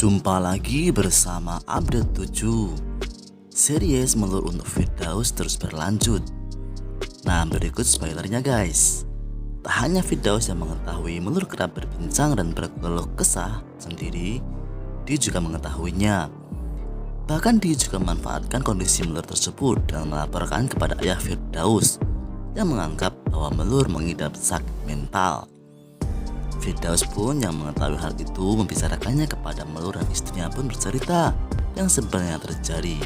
Jumpa lagi bersama update 7. Series Melur untuk Firdaus terus berlanjut. Nah, berikut spoilernya guys. Tak hanya Firdaus yang mengetahui Melur kerap berbincang dan berkeluh kesah sendiri, dia juga mengetahuinya. Bahkan dia juga memanfaatkan kondisi Melur tersebut dan melaporkan kepada ayah Firdaus yang menganggap bahwa Melur mengidap sakit mental. Firdaus pun yang mengetahui hal itu membicarakannya kepada Melur dan istrinya pun bercerita yang sebenarnya terjadi,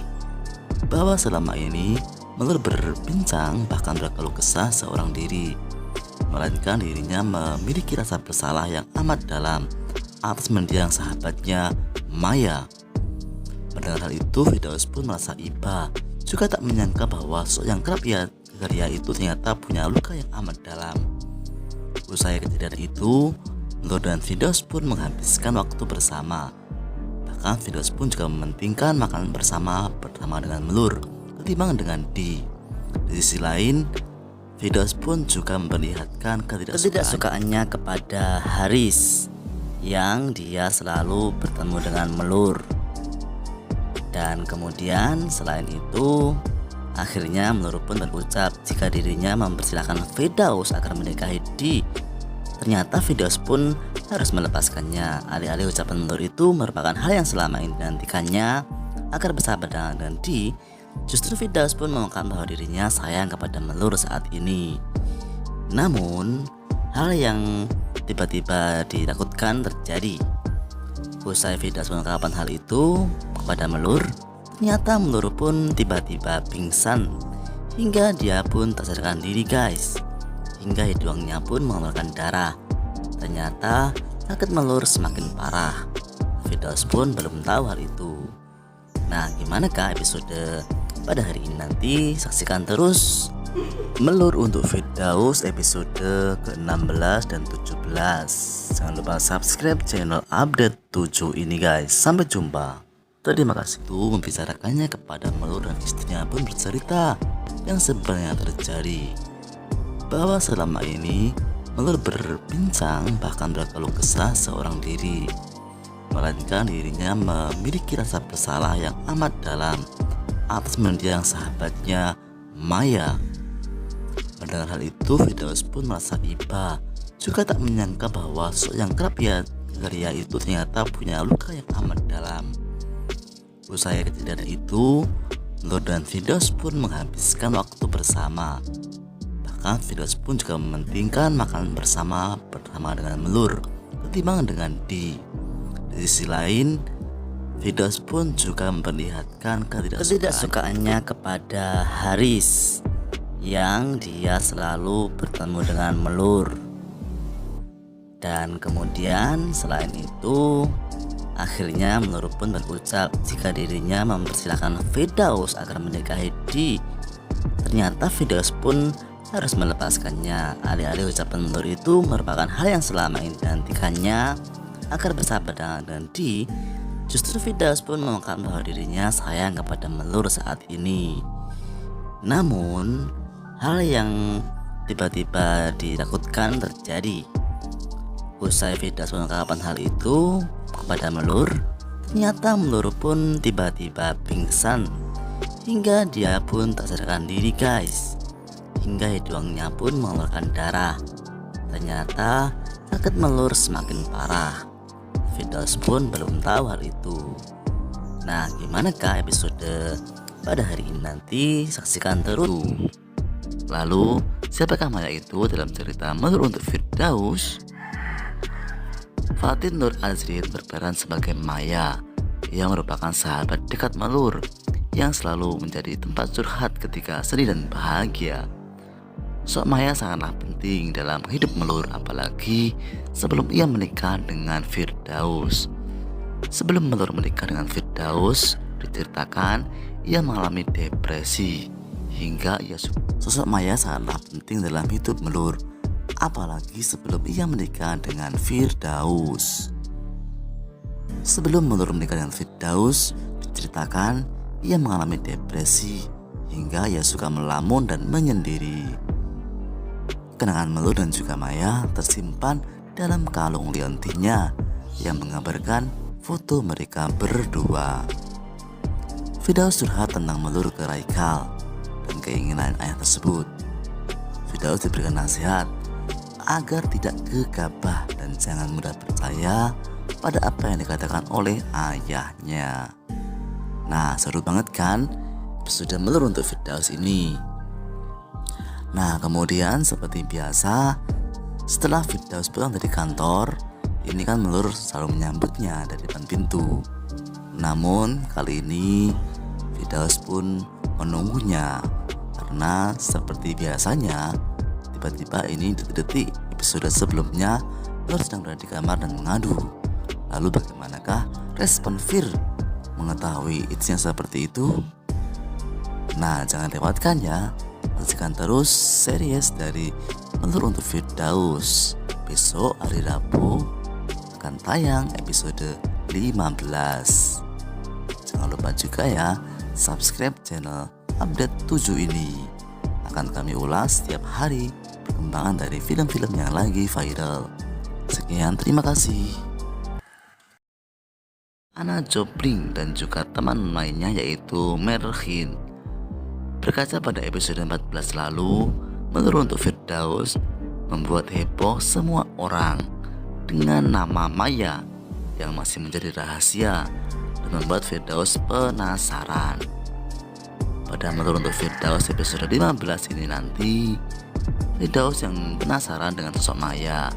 bahwa selama ini Melur berbincang bahkan berkeluh kesah seorang diri, melainkan dirinya memiliki rasa bersalah yang amat dalam atas mendiang sahabatnya Maya. Mendengar hal itu, Firdaus pun merasa iba, juga tak menyangka bahwa sosok yang kerap ia itu ternyata punya luka yang amat dalam. Usai kejadian itu, Melur dan Firdaus pun menghabiskan waktu bersama. Bahkan Firdaus pun juga mementingkan makanan bersama dengan Melur ketimbang dengan Di. Di sisi lain, Firdaus pun juga memperlihatkan ketidaksukaannya kepada Haris yang dia selalu bertemu dengan Melur. Dan kemudian selain itu, akhirnya Melur pun berucap jika dirinya mempersilahkan Firdaus agar menikahi Di. Ternyata Firdaus pun harus melepaskannya. Alih-alih ucapan Melur itu merupakan hal yang selama ini dinantikannya agar bersahabat dengan Di, justru Firdaus pun mengungkapkan bahwa dirinya sayang kepada Melur saat ini. Namun, hal yang tiba-tiba ditakutkan terjadi. Usai Firdaus mengungkapkan hal itu kepada Melur, ternyata Melur pun tiba-tiba pingsan hingga dia pun tak sadarkan diri guys, hingga hidungnya pun mengeluarkan darah. Ternyata sakit Melur semakin parah. Firdaus pun belum tahu hal itu. Nah, gimanakah episode pada hari ini nanti? Saksikan terus Melur untuk Firdaus episode ke-16 dan 17. Jangan lupa subscribe channel update 7 ini guys. Sampai jumpa. Terima kasih tuh membicarakannya kepada Melur dan istrinya pun bercerita yang sebenarnya terjadi, bahwa selama ini Melur berbincang bahkan berkeluh kesah seorang diri, melainkan dirinya memiliki rasa bersalah yang amat dalam atas mendiang sahabatnya Maya. Mendengar hal itu, Firdaus pun merasa iba, juga tak menyangka bahwa sosok yang kerap ia itu ternyata punya luka yang amat dalam. Usai kejadian itu, Melur dan Firdaus pun menghabiskan waktu bersama. Bahkan Firdaus pun juga mementingkan makanan bersama dengan Melur ketimbang dengan Di. Di sisi lain, Firdaus pun juga memperlihatkan ketidaksukaannya kepada Haris yang dia selalu bertemu dengan Melur. Dan kemudian selain itu, akhirnya Melur pun berucap jika dirinya mempersilahkan Firdaus agar menikahi Di. Ternyata Firdaus pun harus melepaskannya. Alih-alih ucapan Melur itu merupakan hal yang selama ini dinantikannya agar bersahabat dengan Di, justru Firdaus pun mengungkapkan bahwa dirinya sayang kepada Melur saat ini. Namun, hal yang tiba-tiba ditakutkan terjadi. Usai Firdaus mengungkapkan hal itu kepada Melur, ternyata Melur pun tiba-tiba pingsan hingga dia pun tak sadarkan diri guys, hingga hidungnya pun mengeluarkan darah. Ternyata sakit Melur semakin parah. Firdaus pun belum tahu hal itu. Nah, gimanakah episode pada hari ini nanti? Saksikan terus. Lalu, siapakah Maya itu dalam cerita Melur untuk Firdaus? Fatin Nur Azrin berperan sebagai Maya, yang merupakan sahabat dekat Melur yang selalu menjadi tempat curhat ketika sedih dan bahagia. Sosok Maya sangatlah penting dalam hidup Melur, apalagi sebelum ia menikah dengan Firdaus. Sebelum Melur menikah dengan Firdaus, diceritakan ia mengalami depresi hingga sosok Maya sangatlah penting dalam hidup Melur, apalagi sebelum ia menikah dengan Firdaus. Sebelum Melur menikah dengan Firdaus, diceritakan ia mengalami depresi hingga ia suka melamun dan menyendiri. Kenangan Melur dan juga Maya tersimpan dalam kalung liontinnya yang menggambarkan foto mereka berdua. Firdaus curhat tentang melur ke Raikal dan keinginan ayah tersebut. Firdaus diberikan nasihat agar tidak gegabah dan jangan mudah percaya pada apa yang dikatakan oleh ayahnya. Nah, seru banget kan episode melur untuk Firdaus ini. Nah, kemudian seperti biasa, setelah Firdaus pulang dari kantor, ini kan melur selalu menyambutnya dari depan pintu. Namun kali ini Firdaus pun menunggunya, karena seperti biasanya tiba-tiba ini detik-detik episode sebelumnya melur sedang berada di kamar dan mengadu. Lalu bagaimanakah respon Fir mengetahui yang seperti itu? Nah, jangan lewatkan ya. Saksikan terus series dari Melur untuk Firdaus. Besok hari Rabu akan tayang episode 15. Jangan lupa juga ya subscribe channel Update 7 ini. Akan kami ulas setiap hari perkembangan dari film-film yang lagi viral. Sekian, terima kasih. Anna Jopling dan juga teman lainnya yaitu Merhin. Berkaca pada episode 14 lalu, Melur untuk Firdaus membuat heboh semua orang dengan nama Maya yang masih menjadi rahasia dan membuat Firdaus penasaran. Pada Melur untuk Firdaus episode 15 ini nanti, Firdaus yang penasaran dengan sosok Maya.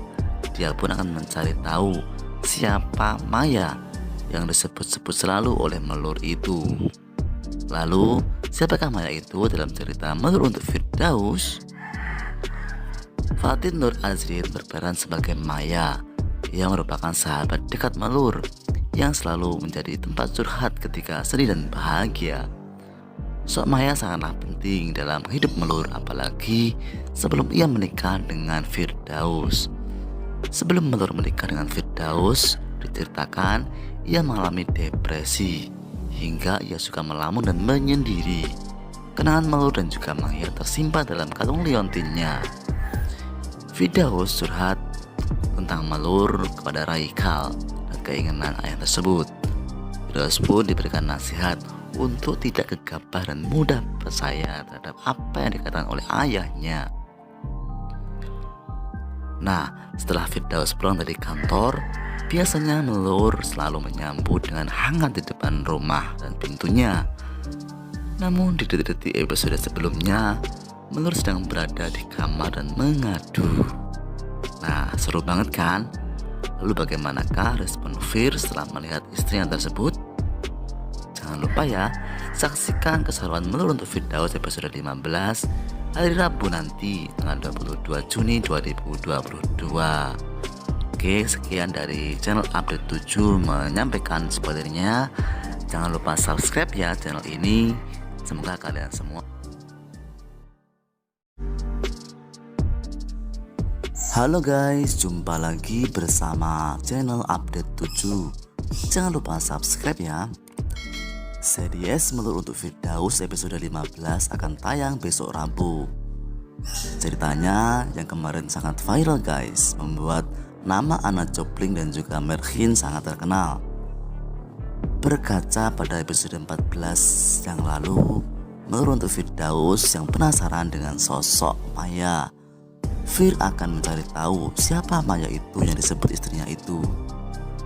Dia pun akan mencari tahu siapa Maya yang disebut-sebut selalu oleh Melur itu. Lalu, siapakah Maya itu dalam cerita Melur untuk Firdaus? Fatin Nur Azrin berperan sebagai Maya yang merupakan sahabat dekat Melur yang selalu menjadi tempat curhat ketika sedih dan bahagia. Sosok Maya sangatlah penting dalam hidup Melur, apalagi sebelum ia menikah dengan Firdaus. Sebelum Melur menikah dengan Firdaus, diceritakan ia mengalami depresi hingga ia suka melamun dan menyendiri. Kenangan Melur dan juga Maya tersimpan dalam kalung liontinnya. Firdaus curhat tentang Melur kepada Raikal dan keinginan ayah tersebut. Firdaus pun diberikan nasihat untuk tidak gegabah dan mudah percaya terhadap apa yang dikatakan oleh ayahnya. Nah, setelah Firdaus pulang dari kantor, biasanya Melur selalu menyambut dengan hangat di depan rumah dan pintunya. Namun di detik-detik episode sebelumnya, Melur sedang berada di kamar dan mengadu. Nah, seru banget kan? Lalu bagaimanakah respon Fir setelah melihat istrinya tersebut? Jangan lupa ya, saksikan keseruan Melur untuk Firdaus episode 15 hari Rabu nanti, tanggal 22 Juni 2022. Oke, sekian dari channel Update 7 menyampaikan spoilernya. Jangan lupa subscribe ya channel ini. Semoga kalian semua. Halo guys, jumpa lagi bersama channel Update 7. Jangan lupa subscribe ya. Series Melur untuk Firdaus episode 15 akan tayang besok Rabu. Ceritanya yang kemarin sangat viral guys, membuat nama Anna Jopling dan juga Merhin sangat terkenal. Berkaca pada episode 14 yang lalu, Melur untuk Firdaus yang penasaran dengan sosok Maya. Fir akan mencari tahu siapa Maya itu yang disebut istrinya itu.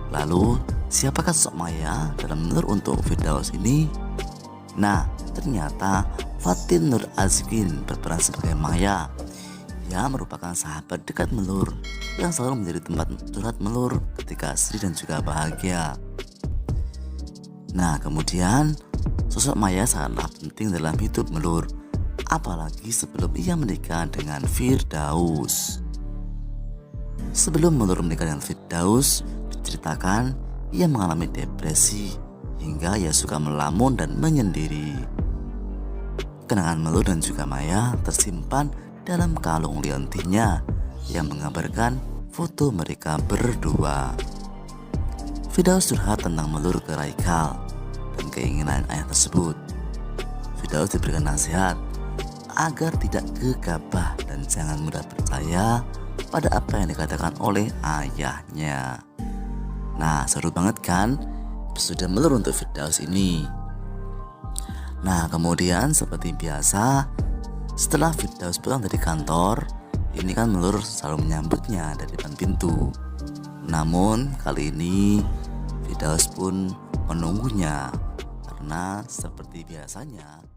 Lalu, siapakah sosok Maya dalam Melur untuk Firdaus ini? Nah, ternyata Fatin Nur Azrin berperan sebagai Maya. Ia merupakan sahabat dekat Melur yang selalu menjadi tempat curhat Melur ketika sedih dan juga bahagia. Nah, kemudian sosok Maya sangatlah penting dalam hidup Melur, apalagi sebelum ia menikah dengan Firdaus. Sebelum Melur menikah dengan Firdaus, diceritakan ia mengalami depresi hingga ia suka melamun dan menyendiri. Kenangan Melur dan juga Maya tersimpan dalam kalung liontinnya yang menggambarkan foto mereka berdua. Firdaus curhat tentang Melur ke Raikal dan keinginan ayah tersebut. Firdaus diberikan nasihat agar tidak gegabah dan jangan mudah percaya pada apa yang dikatakan oleh ayahnya. Nah, seru banget kan sudah melur untuk Firdaus ini. Nah kemudian seperti biasa, setelah Firdaus pulang dari kantor, ini kan Melur selalu menyambutnya dari depan pintu. Namun kali ini Firdaus pun menunggunya, karena seperti biasanya